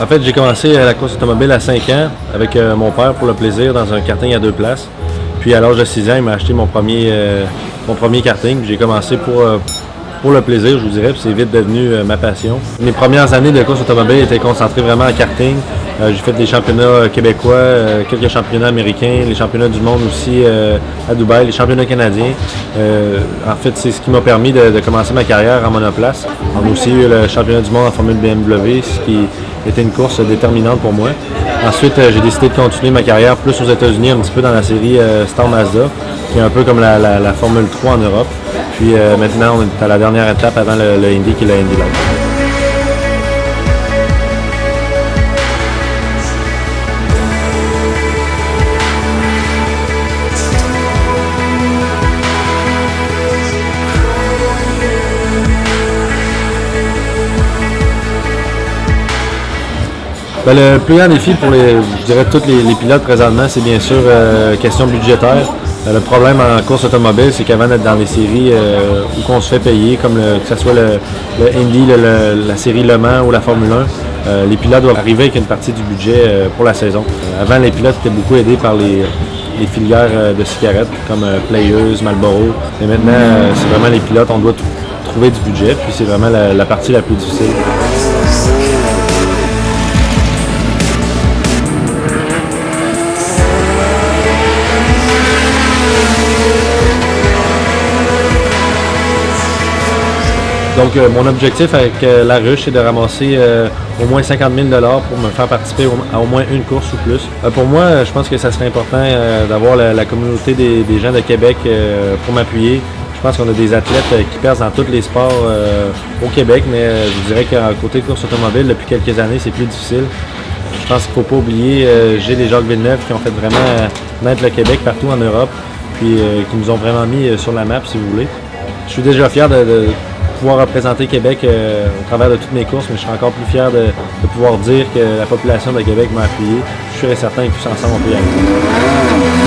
En fait, j'ai commencé la course automobile à 5 ans avec mon père pour le plaisir dans un karting à 2 places. Puis à l'âge de 6 ans, il m'a acheté mon premier karting. J'ai commencé pour le plaisir, je vous dirais, puis c'est vite devenu ma passion. Mes premières années de course automobile étaient concentrées vraiment en karting. J'ai fait des championnats québécois, quelques championnats américains, les championnats du monde aussi à Dubaï, les championnats canadiens. En fait, c'est ce qui m'a permis de commencer ma carrière en monoplace. On a aussi eu le championnat du monde en Formule BMW, ce qui était une course déterminante pour moi. Ensuite, j'ai décidé de continuer ma carrière plus aux États-Unis, un petit peu dans la série Star Mazda, qui est un peu comme la Formule 3 en Europe. Puis maintenant, on est à la dernière étape avant le Indy, qui est le Indy Lights. Ben, le plus grand défi pour je dirais tous les pilotes présentement, c'est bien sûr question budgétaire. Le problème en course automobile, c'est qu'avant d'être dans les séries où on se fait payer, comme que ce soit le Indy, la série Le Mans ou la Formule 1, les pilotes doivent arriver avec une partie du budget pour la saison. Avant, les pilotes étaient beaucoup aidés par les filières de cigarettes comme Players, Marlboro. Mais maintenant, c'est vraiment les pilotes, on doit trouver du budget, puis c'est vraiment la partie la plus difficile. Donc, mon objectif avec la ruche, c'est de ramasser au moins 50 000 $ pour me faire participer à au moins une course ou plus. Pour moi, je pense que ça serait important d'avoir la communauté des gens de Québec pour m'appuyer. Je pense qu'on a des athlètes qui percent dans tous les sports au Québec, mais je dirais qu'à côté de course automobile, depuis quelques années, c'est plus difficile. Je pense qu'il ne faut pas oublier, j'ai les Jacques Villeneuve qui ont fait vraiment naître le Québec partout en Europe, puis qui nous ont vraiment mis sur la map, si vous voulez. Je suis déjà fier de pouvoir représenter Québec au travers de toutes mes courses, mais je serais encore plus fier de pouvoir dire que la population de Québec m'a appuyé. Je suis certain que tous ensemble, on peut y arriver.